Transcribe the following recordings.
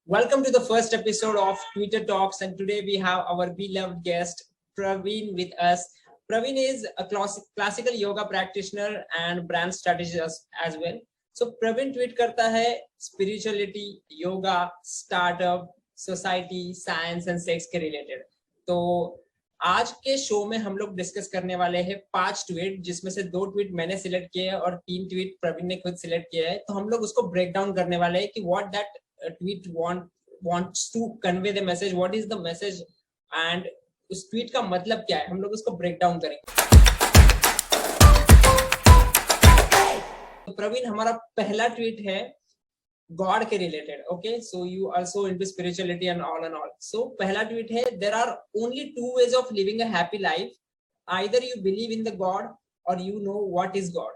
Welcome to the first episode of Twitter Talks, and today we have our beloved guest Praveen with us. Praveen is a classical yoga practitioner and brand strategist as well. So Praveen tweet करता है spirituality, yoga, startup, society, science and sex के related. तो आज के show में हम लोग discuss करने वाले हैं 5 ट्वीट, जिसमें से 2 ट्वीट मैंने सिलेक्ट किए हैं और 3 ट्वीट प्रवीण ने खुद सिलेक्ट किया है. तो हम लोग उसको ब्रेक डाउन करने वाले हैं कि what that tweet wants to convey the message, what is the message and उस ट्वीट का मतलब क्या है, हम लोग उसको ब्रेक डाउन करेंगे. तो प्रवीण, हमारा पहला ट्वीट है गॉड के related. Okay, so you also into spirituality and all. So पहला ट्वीट है, there are only 2 ways of living a happy life, either you believe in the god or you know what is god.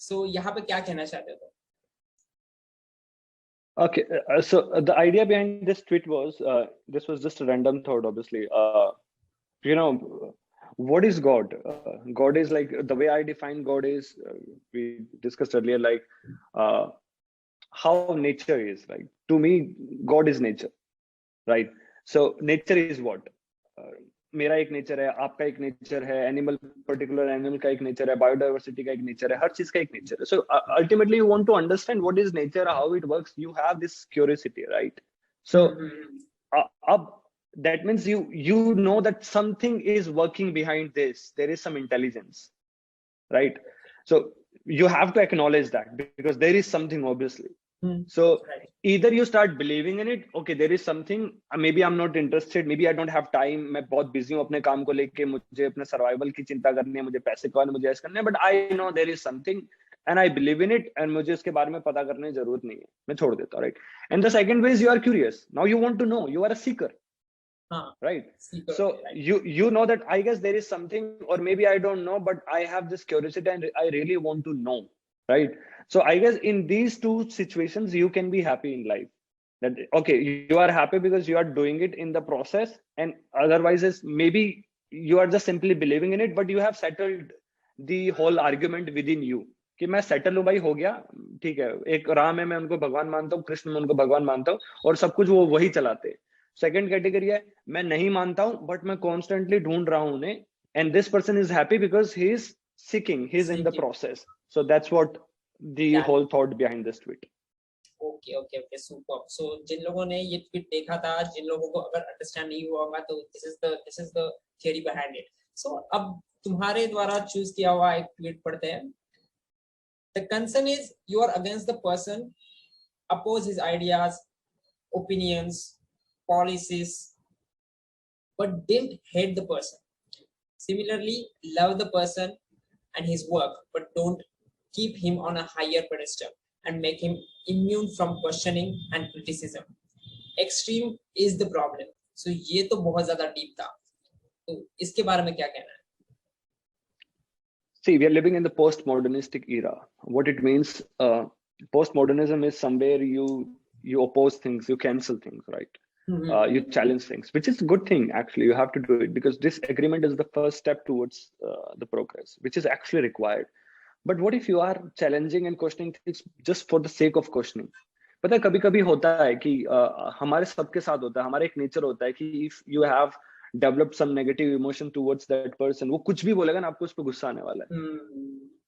So यहाँ पे क्या कहना चाहते हो? Okay, so the idea behind this tweet was, this was just a random thought, obviously. What is God? God is like, the way I define God is, we discussed earlier, like how nature is. Like, to me, God is nature, right? So nature is what? मेरा एक nature है, आपका एक nature है, animal particular animal का एक nature है, biodiversity का एक नेचर है, हर चीज का एक नेचर है. So ultimately you want to understand what is nature, how it works, you have this curiosity, right? So अब that means you know that something is working behind this, there is some intelligence, right? So you have to acknowledge that, because there is something, obviously. So either you start believing in it, okay, there is something, maybe I'm not interested, maybe I don't have time, मैं बहुत busy हूँ अपने काम को लेके, मुझे अपने survival की चिंता करनी है, मुझे पैसे कमाने, मुझे ऐसा करना है, but I know there is something and I believe in it and मुझे इसके बारे में पता करने की जरूरत नहीं है, मैं छोड़ देता हूँ, right? And the second way is you are curious, now you want to know, you are a seeker. Right, so right. You know that I guess there is something, or maybe I don't know, but I have this curiosity and I really want to know, right? So I guess in these 2 situations you can be happy in life, that okay, you are happy because you are doing it in the process, and otherwise is maybe you are just simply believing in it, but you have settled the whole argument within you कि मैं settle हूँ भाई, हो गया, ठीक है, एक राम है, मैं उनको भगवान मानता हूँ, कृष्ण मैं उनको भगवान मानता हूँ, और सब कुछ वो वही चलाते हैं. सेकंड कैटेगरी है, मैं नहीं मानता हूं बट मैं कॉन्स्टेंटली ढूंढ रहा हूं उन्हें, and this person is happy because he is seeking, he is in the process. So that's what the whole thought behind this tweet. Okay, super. So जिन लोगों ने ये ट्वीट देखा था, जिन लोगों को अगर अंडरस्टैंड नहीं हुआ होगा, तो this is the theory behind it. So अब तुम्हारे द्वारा चूज किया हुआ एक ट्वीट पढ़ते हैं. The concern is you are against the person, oppose his ideas, opinions, policies, but didn't hate the person. Similarly, love the person and his work, but don't keep him on a higher pedestal and make him immune from questioning and criticism. Extreme is the problem. So ये तो बहुत ज़्यादा deep था. तो इसके बारे में क्या कहना है? See, we are living in the postmodernistic era. What it means, postmodernism is somewhere you oppose things, you cancel things, right? You challenge things, which is a good thing. Actually, you have to do it, because disagreement is the first step towards the progress, which is actually required. But what if you are challenging and questioning things just for the sake of questioning? पता है, कभी कभी होता है कि हमारे सबके साथ होता है, हमारा एक नेचर होता है कि if you have developed some negative emotion towards that person, वो कुछ भी बोलेगा ना, आपको उस पर गुस्सा आने वाला है.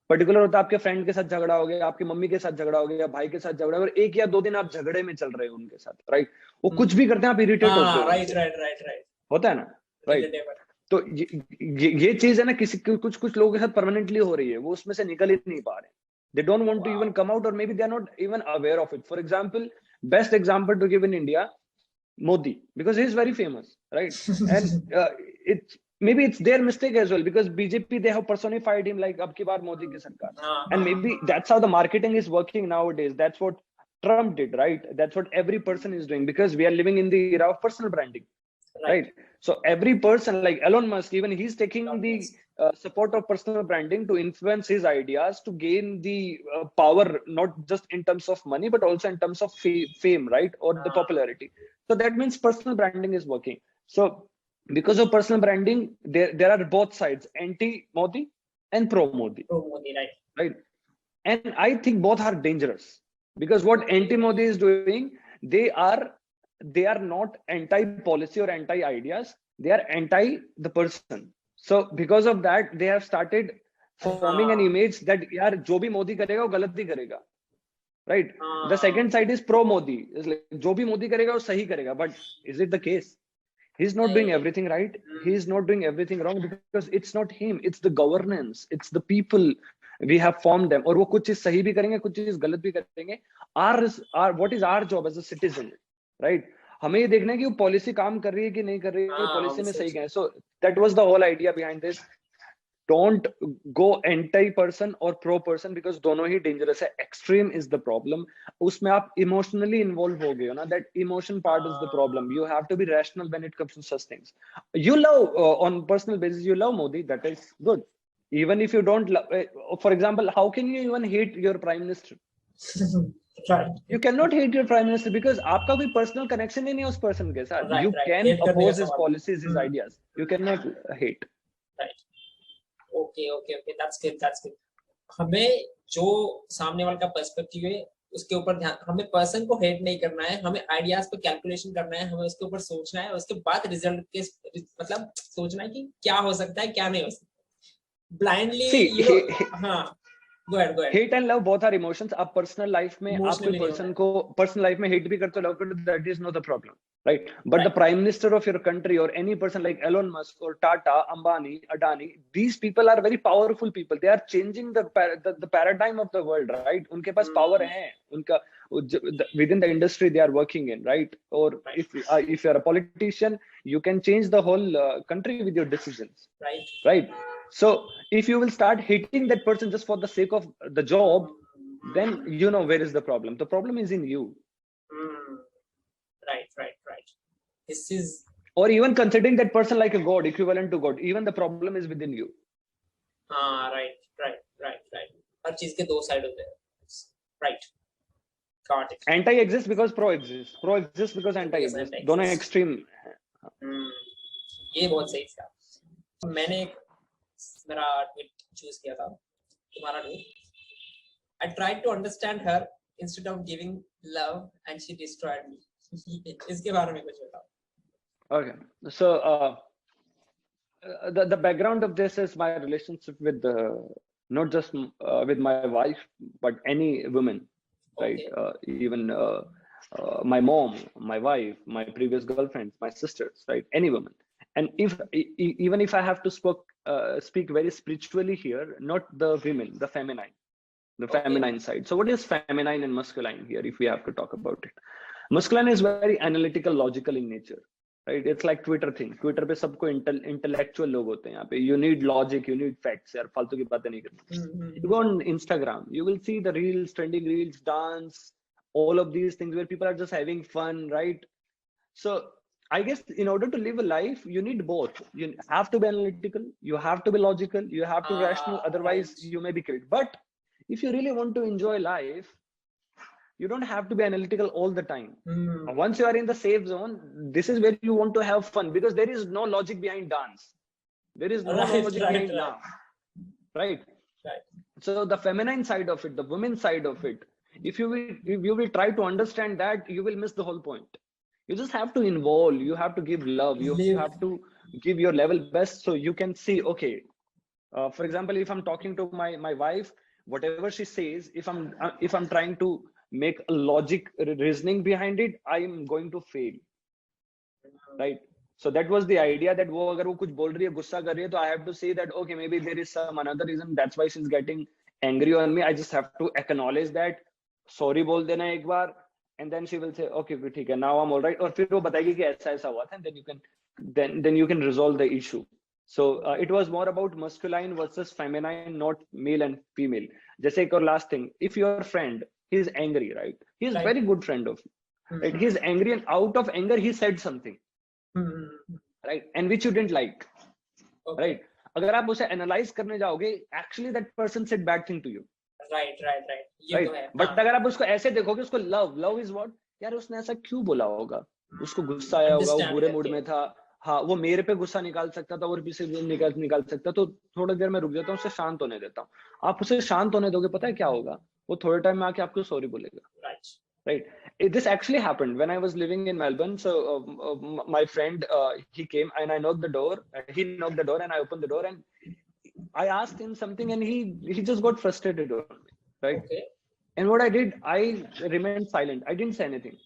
पर्टिकुलर होता है, आपके फ्रेंड के साथ झगड़ा हो गया, आपकी मम्मी के साथ झगड़ा हो गया, भाई के साथ झगड़ा, और 1 या 2 दिन आप झगड़े में चल रहे हो उनके साथ, राइट? वो कुछ भी करते हैं, आप इरिटेट होते हो. राइट, होता है ना, राइट? तो ये चीज है ना, कुछ लोगों के साथ परमानेंटली हो रही है, वो उसमें से निकल ही नहीं पा रहे. They don't want to even come out, or maybe they are not even aware of it. For example, best example to give in India, Modi, because he is very famous, right? And maybe it's their mistake as well, because BJP, they have personified him like abki baar Modi ki sarkar. And maybe that's how the marketing is working nowadays. That's what Trump did, right? That's what every person is doing, because we are living in the era of personal branding, right? So every person, like Elon Musk, even he's taking the support of personal branding to influence his ideas, to gain the power, not just in terms of money, but also in terms of fame, right? Or the popularity. So that means personal branding is working. So because of personal branding, there are both sides, anti-Modi and pro-Modi. Right? And I think both are dangerous, because what anti-Modi is doing, they are they are not anti policy or anti ideas, they are anti the person. So because of that they have started forming an image that yaar jo bhi Modi karega wo galat hi karega, right? The second side is pro Modi, is like jo bhi Modi karega wo sahi karega, but is it the case? He's not doing everything right, he's not doing everything wrong, because it's not him, it's the governance, it's the people we have formed them. और वो कुछ चीज सही भी करेंगे, कुछ चीज गलत भी करेंगे. Our what is our job as a citizen, right? हमें ये देखना है कि वो पॉलिसी काम कर रही है कि नहीं कर रही है, पॉलिसी में सही क्या है. So that was the whole idea behind this. Don't go anti person or pro person, because दोनों ही dangerous है. Extreme is the problem. उसमें आप emotionally involved हो गए हो ना, that emotion part is the problem. You have to be rational when it comes to such things. You love on personal basis, you love Modi, that is good. Even if you don't love, for example, how can you even hate your prime minister? Right. You cannot hate your prime minister because आपका कोई personal connection ही नहीं है उस person के साथ. Right, You right. can Hate करने का oppose his सवाल. policies, his ideas. You cannot hate. Right. Okay, that's good. हमें जो सामने वाले का पर्सपेक्टिव है उसके ऊपर ध्यान, हमें पर्सन को हेट नहीं करना है, हमें आइडियाज पे कैलकुलेशन करना है, हमें उसके ऊपर सोचना है, उसके बाद रिजल्ट के मतलब सोचना है कि क्या हो सकता है क्या नहीं हो सकता. ब्लाइंडली हाँ. Go ahead. Hate and love both are emotions. आप personal life में आप कोई person को personal life में hate भी करते हो, love करते हो, that is not the problem, right? But the prime minister of your country or any person like Elon Musk or Tata, Ambani, Adani, these people are very powerful people. They are changing the paradigm of the world, right? उनके पास power है, उनका within the industry they are working in, right? Or if you are a politician, you can change the whole country with your decisions, right? So if you will start hating that person just for the sake of the job, then you know where is the problem. The problem is in you. Right. This is, or even considering that person like a god, equivalent to god, even the problem is within you. Right. हर चीज के दो side होते हैं. Right. Got it. Anti exists because pro exists. Pro exists because anti exists. दोनों extreme हैं. ये बहुत सही था. मैंने मेरा ट्वीट चूज किया था, तुम्हारा नहीं. I tried to understand her instead of giving love and she destroyed me. इसके बारे में कुछ बताओ. Okay, so the background of this is my relationship with not just with my wife but any woman, right? Even my mom, my wife, my previous girlfriends, my sisters, right? Any woman. And even if I have to speak very spiritually here, not the women, the feminine side. So what is feminine and masculine here, if we have to talk about it? Masculine is very analytical, logical in nature, right? It's like Twitter thing. Twitter पे सबको intellectual लोग होते हैं यहाँ पे. You need logic, you need facts. यार फालतू की बातें नहीं करनी. You go on Instagram, you will see the reels, trending reels, dance, all of these things where people are just having fun, right? So I guess in order to live a life, you need both. You have to be analytical, you have to be logical, you have to be rational, otherwise you may be killed. But if you really want to enjoy life, you don't have to be analytical all the time. Once you are in the safe zone, this is where you want to have fun, because there is no logic behind dance. There is no logic behind now. Right? So the feminine side of it, the women's side of it, if you will try to understand that, you will miss the whole point. You just have to involve, you have to give love, you have to give your level best, so you can see, okay, for example, if I'm talking to my wife, whatever she says, if I'm trying to make a logic reasoning behind it, I'm going to fail, right? So that was the idea, that वो अगर वो कुछ बोल रही है, गुस्सा कर रही है, तो I have to say that, okay, maybe there is some another reason, that's why she's getting angry on me. I just have to acknowledge that, sorry बोल देना एक बार, and then she will say, okay, ठीक है, now I'm all right. और फिर वो बताएगी कि ऐसा ऐसा हुआ था, and then you can resolve the issue. So it was more about masculine versus feminine, not male and female. जैसे एक और last thing, if your friend, he is angry, right? He is very good friend of you, right? He is angry, and out of anger he said something, right? And which you didn't like, right? अगर आप उसे analyze करने जाओगे, actually that person said bad thing to you. Right. But अगर आप उसको ऐसे देखोगे, उसको love is what, यार उसने ऐसा क्यों बोला होगा, उसको गुस्सा आया होगा, वो बुरे मूड में था, हाँ वो मेरे पे गुस्सा निकाल सकता था और भी से निकाल सकता, तो थोड़ी देर में रुक जाता हूँ, उससे शांत होने देता हूँ. आप उसे शांत होने दोगे, पता है क्या होगा, वो थोड़े टाइम में आके आपको सॉरी बोलेगा, right? This actually happened when I was living in Melbourne. So my friend, he came and I knocked the door. He knocked the door and I opened the door and I asked him something and he just got frustrated on me, right? Okay. And what I did, I remained silent. I didn't say anything.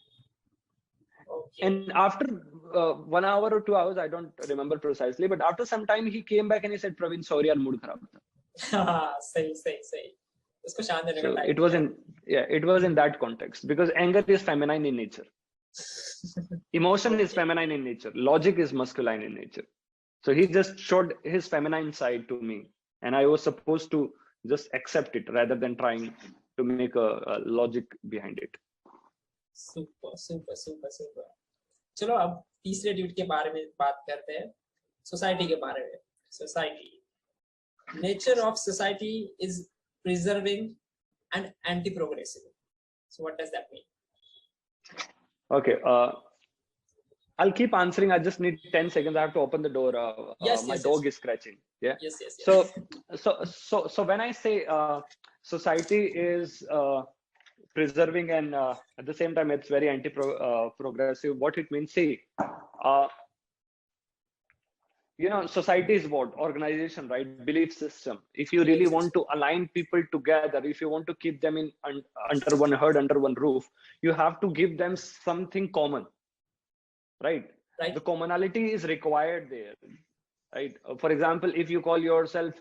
Okay. And after 1 hour or 2 hours, I don't remember precisely, but after some time he came back and he said, Praveen, sorry, यार mood खराब था. सही. उसको शांत रहने का So time it was in that context, because anger is feminine in nature. Emotion is feminine in nature. Logic is masculine in nature. So he just showed his feminine side to me, and I was supposed to just accept it rather than trying to make a logic behind it. Super. चलो अब तीसरे duet के बारे में बात करते हैं, society के बारे में. Society, nature of society is preserving and anti-progressive. So what does that mean? Okay, I'll keep answering. I just need 10 seconds. I have to open the door. My dog is scratching. Yeah. Yes. So when I say society is preserving and at the same time it's very anti-progressive, what it means, see, society is what? Organization, right? Belief system. If you really want to align people together, if you want to keep them in under one head, under one roof, you have to give them something common, right? The commonality is required there, right? For example, if you call yourself,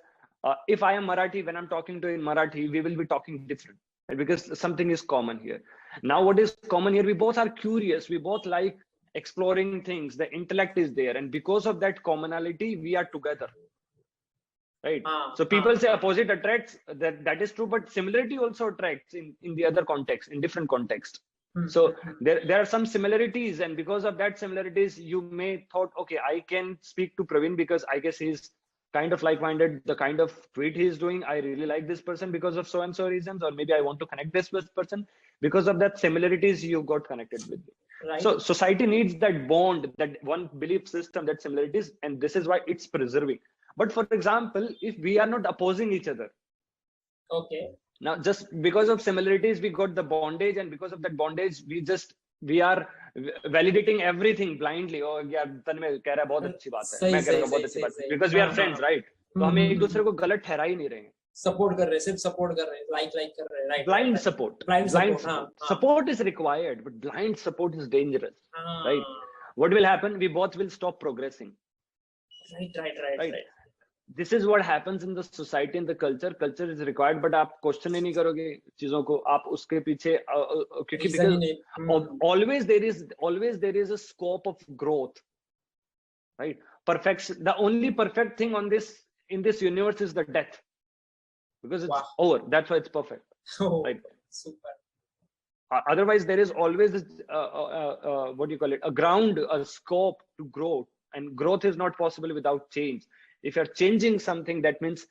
if I am Marathi, when I'm talking to you in Marathi, we will be talking different, right? Because something is common here. Now, what is common here? We both are curious. We both like exploring things. The intellect is there, and because of that commonality we are together, right? So people say opposite attracts. That is true, but similarity also attracts in the other context, in different context. So there are some similarities, and because of that similarities you may thought, okay, I can speak to Praveen because I guess he's kind of like-minded. The kind of tweet he's doing, I really like this person because of so and so reasons, or maybe I want to connect this with person because of that similarities you got connected with me. Right. So society needs that bond, that one belief system, that similarities, and this is why it's preserving. But for example, if we are not opposing each other, okay, now just because of similarities we got the bondage, and because of that bondage we are validating everything blindly. Oh यार तन्मय कह रहा है बहुत अच्छी बात है, मैं कह रहा हूँ बहुत अच्छी बात है, because we are friends, right? तो हम एक दूसरे को गलत ठहरा ही नहीं रहे हैं. सपोर्ट कर रहे, सिर्फ सपोर्ट कर रहे हैं, लाइक कर रहे हैं, right? Blind support. Support is required, but blind support is dangerous, right? What will happen? We both will stop progressing. Right. This is what happens in the society and the culture. Culture is required, but आप question ही नहीं करोगे चीजों को, आप उसके पीछे क्योंकि because always there is a scope of growth, right? The only perfect thing in this universe is the death, because it's over. That's why it's perfect, right? Super. Otherwise there is always this, what do you call it, a ground, a scope to grow, and growth is not possible without change. If you're changing something, that means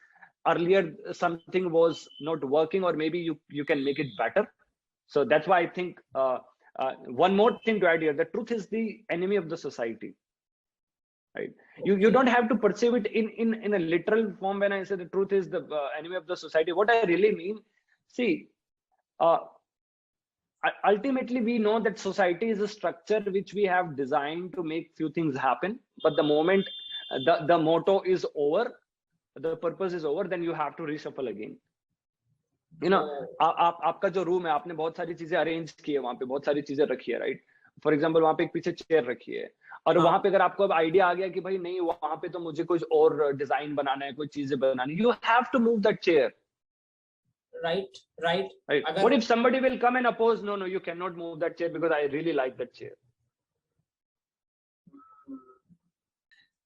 earlier something was not working, or maybe you can make it better. So that's why I think one more thing to add here: the truth is the enemy of the society, right? You don't have to perceive it in a literal form. When I say the truth is the enemy of the society, what I really mean, see, ultimately we know that society is a structure which we have designed to make few things happen, but the moment the motto is over, the purpose is over, then you have to reshuffle again. You know, आपका जो room है, आपने बहुत सारी चीजें arrange की है, वहां पे बहुत सारी चीजें रखी है, राइट? फॉर एग्जांपल वहां पे एक पीछे चेयर रखी है, और वहां पे अगर आपको अब आइडिया आ गया कि भाई नहीं, वहां पे तो मुझे कुछ और डिजाइन बनाना है, कोई चीजें बनानी, you have to move that chair. Right. What if somebody will come and oppose? No, you cannot move that chair because I really like that chair.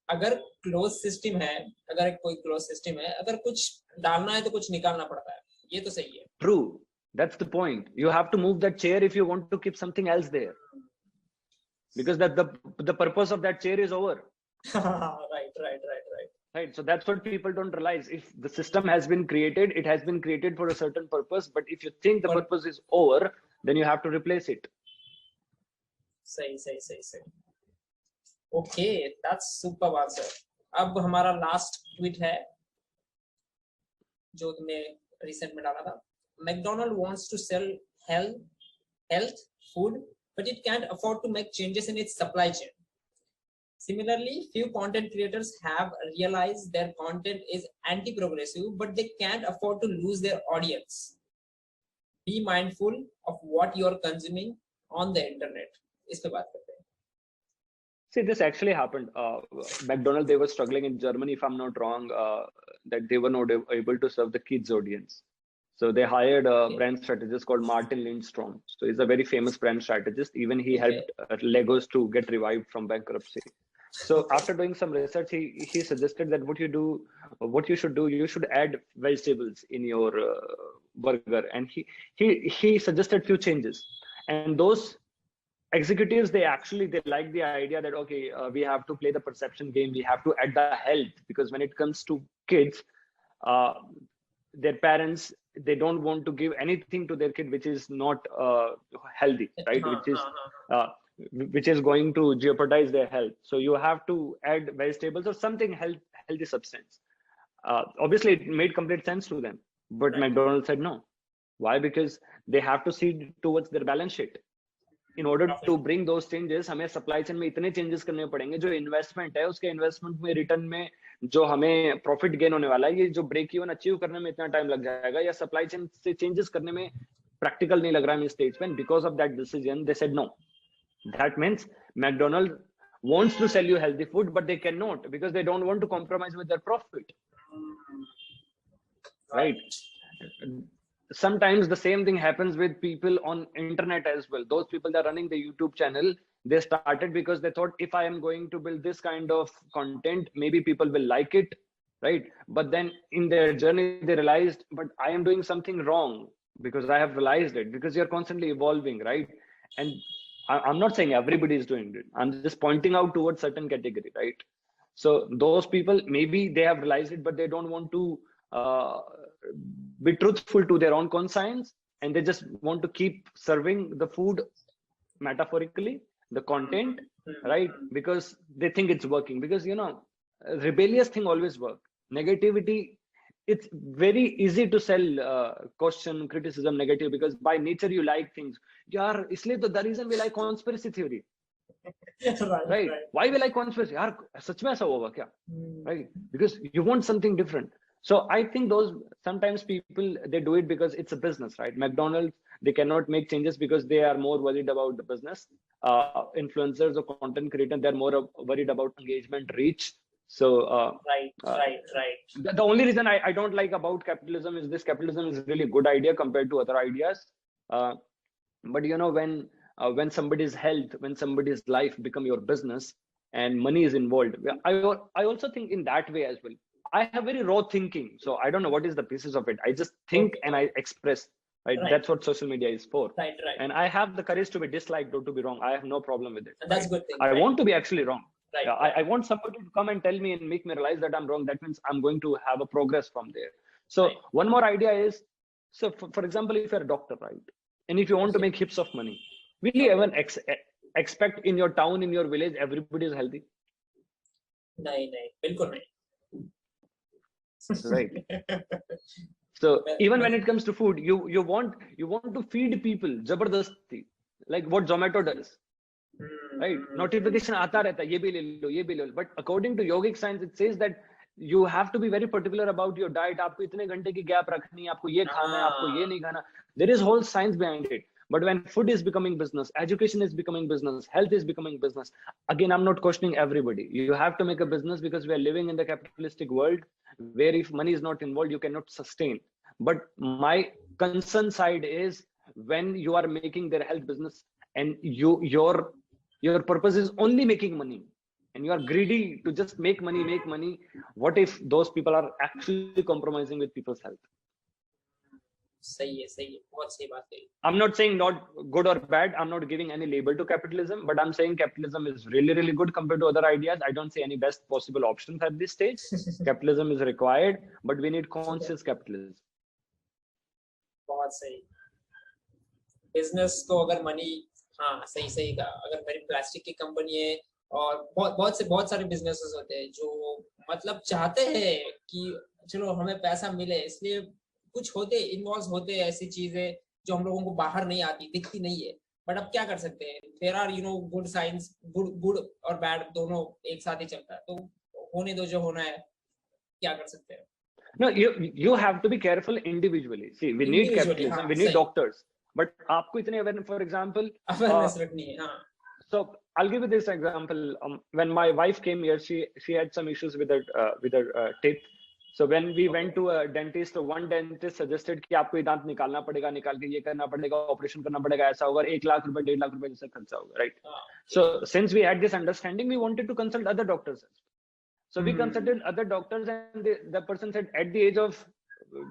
अगर क्लोज सिस्टम है, अगर कोई क्लोज सिस्टम है, अगर कुछ डालना है तो कुछ निकालना पड़ता है, ये तो सही है. True, that's the point. You have to move that chair if you want to keep something else there, because that the purpose of that chair is over. Right. So that's what people don't realize. If the system has been created, it has been created for a certain purpose, but if you think the purpose is over, then you have to replace it. सही. Okay, that's super answer. अब हमारा last tweet है जो तुमने recent में डाला था. McDonald wants to sell health food, but it can't afford to make changes in its supply chain. Similarly, few content creators have realized their content is anti-progressive, but they can't afford to lose their audience. Be mindful of what you're consuming on the internet. इस पे बात करते हैं. See, this actually happened. McDonald's, they were struggling in Germany, if I'm not wrong, that they were not able to serve the kids audience. So they hired a brand strategist called Martin Lindstrom. So he's a very famous brand strategist. Even he helped Legos to get revived from bankruptcy. So after doing some research, he suggested that what you should do, you should add vegetables in your burger. And he suggested few changes. And those executives, they like the idea that, okay, we have to play the perception game. We have to add the health, because when it comes to kids, their parents, they don't want to give anything to their kid which is not healthy, right? Which is going to jeopardize their health. So you have to add vegetables or something healthy substance. Obviously, it made complete sense to them, but McDonald's said no. Why? Because they have to see towards their balance sheet. In order to bring those changes, हमें supply chain में इतने changes करने पड़ेंगे, जो investment है उसके investment में return में जो हमें profit gain होने वाला है, ये जो break even achieve करने में इतना time लग जाएगा, या supply chain से changes करने में practical नहीं लग रहा है इस stage पे. Because of that decision, they said no. That means McDonald's wants to sell you healthy food, but they cannot, because they don't want to compromise with their profit. Right? Sometimes the same thing happens with people on internet as well. Those people that are running the YouTube channel, they started because they thought, if I am going to build this kind of content, maybe people will like it, right? But then in their journey, they realized, but I am doing something wrong, because I have realized it, because you're constantly evolving, right? And I'm not saying everybody is doing it. I'm just pointing out towards certain category, right? So those people, maybe they have realized it, but they don't want to be truthful to their own conscience, and they just want to keep serving the food, metaphorically, the content, right? Because they think it's working. Because, you know, rebellious thing always work. Negativity, it's very easy to sell question, criticism, negative, because by nature you like things. Yaar, isliye to the reason we like conspiracy theory. right. Why we like conspiracy? Yaar, sach mein aisa hoga kya? Right? Because you want something different. So I think those, sometimes people, they do it because it's a business, right? McDonald's, they cannot make changes because they are more worried about the business. Influencers or content creators, they're more worried about engagement, reach. So right. The only reason I don't like about capitalism is this: capitalism is a really good idea compared to other ideas. But you know, when somebody's health, when somebody's life become your business and money is involved, I also think in that way as well. I have very raw thinking, so I don't know what is the basis of it. I just think and I express, right? That's what social media is for. Right. And I have the courage to be disliked or to be wrong. I have no problem with it. And that's good thing. I want to be actually wrong. Right. I want somebody to come and tell me and make me realize that I'm wrong. That means I'm going to have a progress from there. So one more idea is, so for example, if you're a doctor, right? And if you want to make heaps of money, will you ever expect in your town, in your village, everybody is healthy? No, bilkul nahi. Right. So even when it comes to food, you want to feed people jabardasti, like what Zomato does. Right? Notification aata rehta, ye bhi le lo. But according to yogic science, it says that you have to be very particular about your diet. Aapko itne ghante ki gap rakhni hai, aapko ye khana hai, aapko ye nahi khana. There is whole science behind it. But when food is becoming business, education is becoming business, health is becoming business, again, I'm not questioning everybody. You have to make a business because we are living in the capitalistic world where if money is not involved, you cannot sustain. But my concern side is when you are making their health business and your purpose is only making money and you are greedy to just make money. What if those people are actually compromising with people's health? सही है बहुत सही बात है. I'm not saying not good or bad. I'm not giving any label to capitalism, but I'm saying capitalism is really good compared to other ideas. I don't see any best possible options at this stage. Capitalism is required, but we need conscious capitalism. बहुत सही. Business को अगर money, हाँ सही का, अगर मेरी plastic की कंपनी है और बहुत सारे बिजनेसेस होते हैं जो मतलब चाहते हैं कि चलो हमें पैसा मिले, इसलिए कुछ इन्वॉल्व होते हैं ऐसी चीजें जो हम लोगों को बाहर नहीं आती, दिखती नहीं है, बट अब क्या कर सकते हैं, there are good science, good और बैड दोनों एक साथ ही चलता है, तो होने दो जो होना है, क्या कर सकते हैं. No, you have to be careful individually. See, we need Individually, capitalism, हाँ, we need सही. doctors, but आपको इतने aware, for example, अवेयरनेस रखनी है, हाँ. so I'll give you this example. When my wife came here, she had some issues with her teeth. So when we went to a dentist, one dentist suggested कि आपको ये दांत निकालना पड़ेगा, निकाल के ये करना पड़ेगा, ऑपरेशन करना पड़ेगा, ऐसा होगा, 1 लाख रुपए 1.5 लाख रुपए जैसा खर्चा होगा, right? So since we had this understanding, we wanted to consult other doctors. So we consulted other doctors, and the person said at the age of,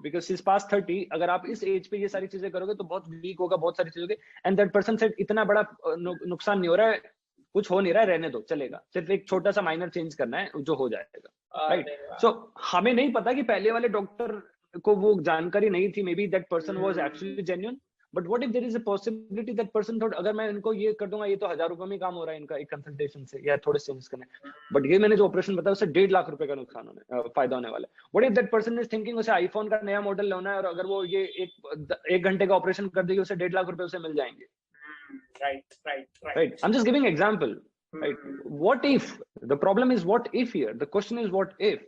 because she's past 30, अगर आप इस एज पे ये सारी चीजें करोगे तो बहुत वीक होगा, बहुत सारी चीजें होगी. And that person said इतना बड़ा नुकसान नहीं हो रहा है, कुछ हो नहीं रहा है, रहने दो, चलेगा, सिर्फ एक छोटा सा माइनर चेंज करना है जो हो जाएगा, राइट. सो हमें नहीं पता कि पहले वाले डॉक्टर को वो जानकारी नहीं थी, maybe that person was actually genuine, but what if there is a possibility that person thought अगर मैं इनको ये कर दूंगा, ये तो 1000 रुपए में काम हो रहा है इनका एक कंसल्टेशन से या थोड़े चेंज करने, बट ये मैंने जो ऑपरेशन बताया उससे 1.5 लाख रुपए का नुकसान होने फायदा होने वाला है. What if that person is thinking उसे आईफोन का नया मॉडल लेना है, और अगर वो ये एक घंटे का ऑपरेशन कर देगी, उसे 1.5 लाख रुपए उसे मिल जाएंगे. Right. I'm just giving example. Right. What if? The problem is what if here. The question is what if?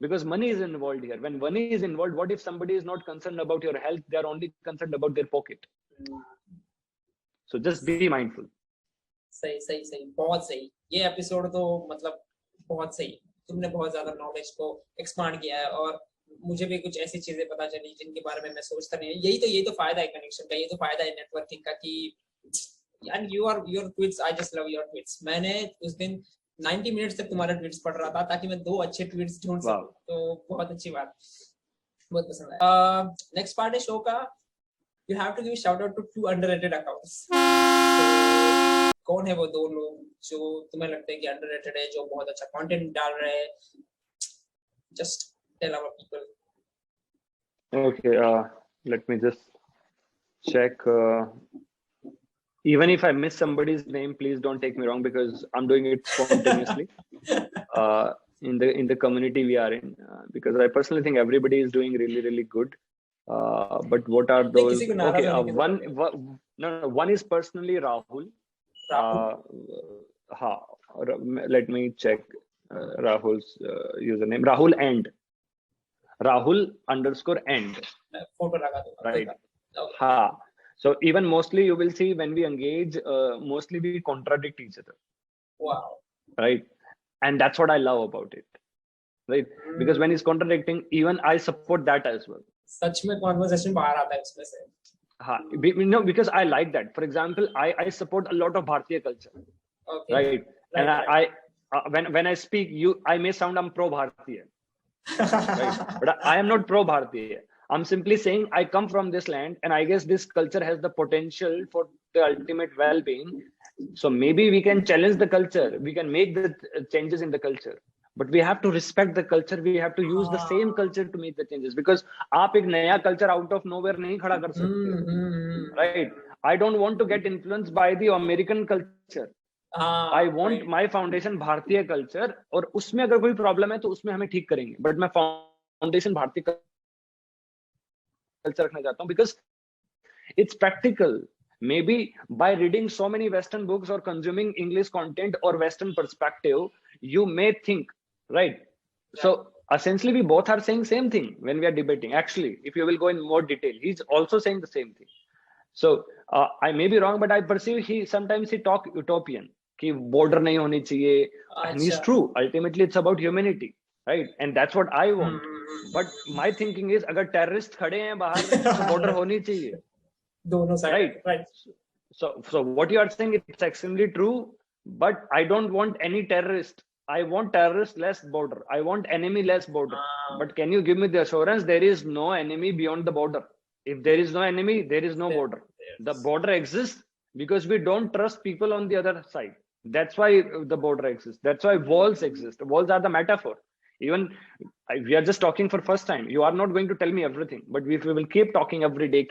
Because money is involved here. When money is involved, what if somebody is not concerned about your health? They are only concerned about their pocket. So just be mindful. सही सही सही, बहुत सही. ये episode तो मतलब बहुत सही. तुमने बहुत ज्यादा नॉलेज को एक्सपांड किया है, और मुझे भी कुछ ऐसी चीजें पता चली जिनके बारे में मैं सोचता नहीं. यही तो फायदा है कनेक्शन का, ये तो फायदा है नेटवर्किंग का कि and your tweets, I just love your tweets. मैंने उस दिन 90 मिनट्स तक तुम्हारे ट्वीट्स पढ़ रहा था ताकि मैं 2 अच्छे ट्वीट्स ढूंढ सकूं. तो बहुत अच्छी बात, बहुत पसंद है. नेक्स्ट पार्ट है शो का, you have to give shout out to 2 underrated accounts. कौन है वो 2 लोग जो तुम्हें लगता है कि अंडररेटेड है, जो बहुत अच्छा कंटेंट डाल रहे हैं? Just tell our people. Okay, let me just check. Even if I miss somebody's name, please don't take me wrong, because I'm doing it spontaneously. In the community we are in, because I personally think everybody is doing really good. But what are those? Okay, one is personally Rahul. Let me check Rahul's username. Rahul_end. Right. Okay. So even mostly you will see when we engage, mostly we contradict each other. Wow. Right. And that's what I love about it. Right. Because when he's contradicting, even I support that as well. सच में conversation बाहर आता है उसमें से. Because I like that. For example, I support a lot of Bharatiya culture. Okay. Right. And I when I speak, I may sound I'm pro-Bharatiya. Right. But I am not pro-Bharatiya. I'm simply saying I come from this land, and I guess this culture has the potential for the ultimate well-being. So maybe we can challenge the culture. We can make the changes in the culture. But we have to respect the culture. We have to use the same culture to make the changes. Because आप एक नया culture out of nowhere नहीं खड़ा कर सकते. Right. I don't want to get influenced by the American culture. I want my foundation भारतीय culture, और उसमें अगर कोई problem है तो उसमें हमें ठीक करेंगे. But मैं foundation भारतीय culture रखना चाहता हूँ, because it's practical. Maybe by reading so many Western books or consuming English content or Western perspective, you may think, right? So essentially we both are saying same thing when we are debating. Actually, if you will go in more detail, he's also saying the same thing. So I may be wrong, but I perceive sometimes he talk utopian, कि border नहीं होनी चाहिए. And he's true. Ultimately, it's about humanity, right? And that's what I want. But my thinking is, अगर terrorists खड़े हैं बाहर तो border होनी चाहिए. दोनों side. Right. So what you are saying, it's extremely true. But I don't want any terrorist. I want terrorist less border. I want enemy less border. But can you give me the assurance there is no enemy beyond the border? If there is no enemy, there is no border. The border exists because we don't trust people on the other side. That's why the border exists. That's why walls exist. Walls are the metaphor. Even we are just talking for first time. You are not going to tell me everything, but if we will keep talking every day,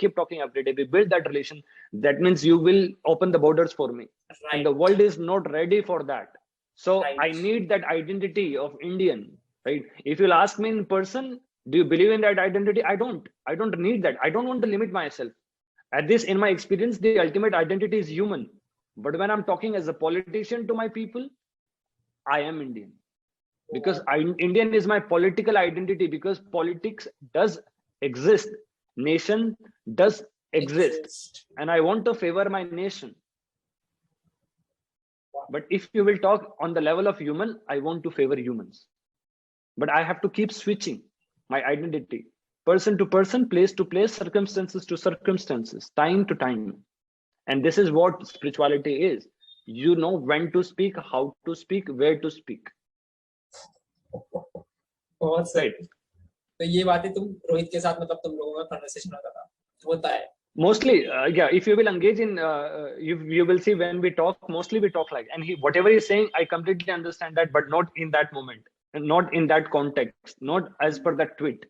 we build that relation. That means you will open the borders for me. Right. And the world is not ready for that. So right. I need that identity of Indian, right? If you'll ask me in person, do you believe in that identity? I don't need that. I don't want to limit myself. At this, in my experience, the ultimate identity is human. But when I'm talking as a politician to my people, I am Indian. Because Indian is my political identity, because politics does exist. Nation does exist. And I want to favor my nation. But if you will talk on the level of human, I want to favor humans. But I have to keep switching my identity. Person to person, place to place, circumstances to circumstances, time to time. And this is what spirituality is. You know when to speak, how to speak, where to speak. बहुत सही. तो ये बातें तुम रोहित के साथ मतलब तुम लोगों का कन्वर्सेशन होता है. Mostly, yeah. If you will engage in, you will see when we talk. Mostly we talk like, and whatever he's saying, I completely understand that, but not in that moment, and not in that context, not as per that tweet.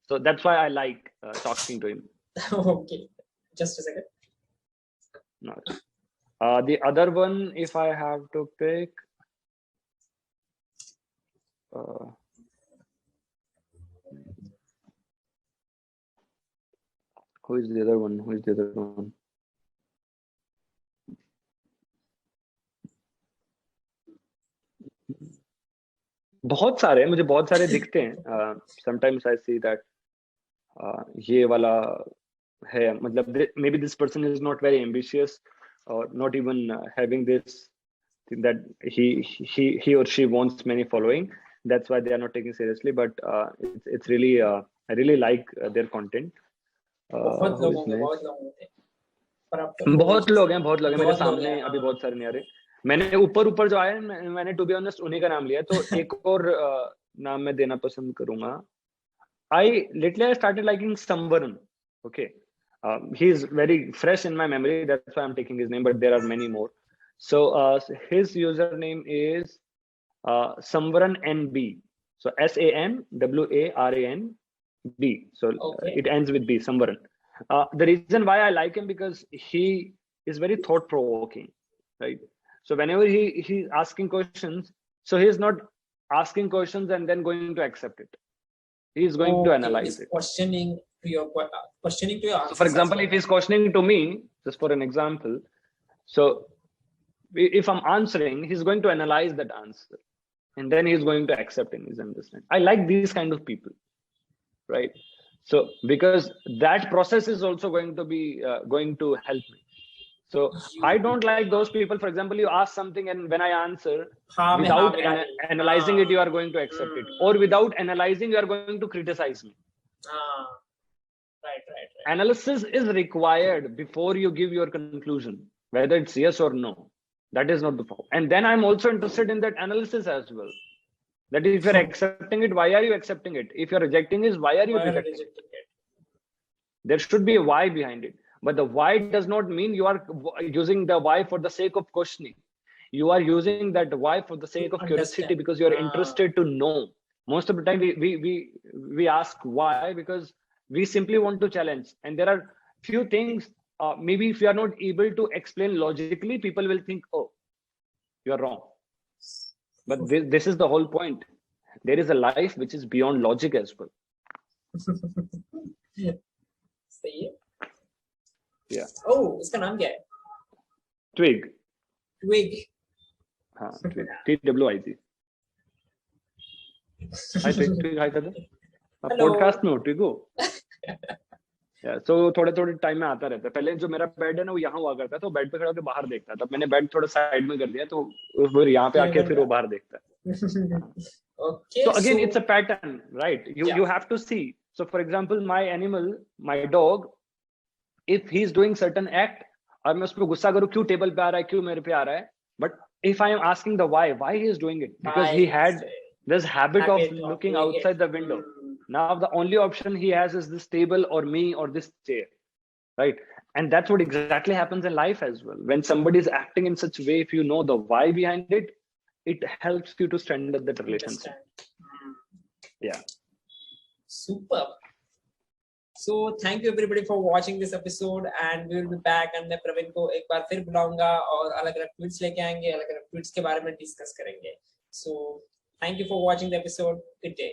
So that's why I like talking to him. Okay, just a second. No. The other one, if I have to pick. Who is the other one? बहुत सारे मुझे बहुत सारे दिखते हैं. Sometimes I see that ये वाला है, मतलब maybe this person is not very ambitious or not even having this thing that he or she wants many following. That's why they are not taking seriously. But it's really I really like their content. बहुत लोग हैं. बहुत लोग हैं मेरे सामने अभी बहुत सारे नहीं आ रहे. मैंने ऊपर जो आए मैंने टू बी ऑनेस्ट उन्हीं का नाम लिया. तो एक और नाम मैं देना पसंद करूंगा. I started liking Samvaran. Okay, he is very fresh in my memory. That's why I'm taking his name. But there are many more. So his username is Samvaran NB. So SAMWARAN B. So it ends with B. Samvaran. The reason why I like him because he is very thought-provoking, right? So whenever he's asking questions, so he's not asking questions and then going to accept it. He is going to analyze it. Questioning to your answers. So for example, if he's questioning to me, just for an example, so if I'm answering, he's going to analyze that answer, and then he's going to accept in his understanding. I like these kind of people, right? So because that process is also going to be going to help me. So I don't like those people. For example, you ask something and when I answer, without analyzing it, you are going to accept it. Or without analyzing, you are going to criticize me. Right. Analysis is required before you give your conclusion, whether it's yes or no. That is not the problem. And then I'm also interested in that analysis as well. That if you're accepting it, why are you accepting it? If you're rejecting it, why are you rejecting it? There should be a why behind it. But the why does not mean you are using the why for the sake of questioning. You are using that why for the sake of curiosity because you are interested to know. Most of the time we ask why because we simply want to challenge. And there are few things, maybe if you are not able to explain logically, people will think, oh, you are wrong. But this is the whole point. There is a life which is beyond logic as well. Yeah. Oh, इसका नाम क्या है? Twig. हाँ, Twig. TWIG. Hi Twig. Hi Twig. Podcast में हो Twigo. So थोड़े time में आता रहता है. पहले जो मेरा बेड है ना वो यहाँ हुआ करता है तो बेड पे खड़ा होकर बाहर देखता था. मैंने बेड थोड़ा साइड में कर दिया तो वो यहाँ पे आके फिर वो बाहर देखता है. Okay. So again, it's a pattern, right? You have to see. So for example, my animal, my dog, if he's doing certain act, और मैं उसको गुस्सा करूँ क्यों टेबल पे आ रहा है, क्यों मेरे पे आ रहा है, but if I am asking the why he is doing it, because he had this habit of looking outside the window. Now the only option he has is this table or me or this chair, right? And that's what exactly happens in life as well. When somebody is acting in such a way, if you know the why behind it, it helps you to strengthen that relationship. Yeah. Super. So thank you everybody for watching this episode, and we will be back. And मैं प्रवीण को एक बार फिर बुलाऊंगा और अलग-अलग tweets लेके आएंगे, अलग-अलग tweets के बारे में discuss करेंगे. So thank you for watching the episode. Good day.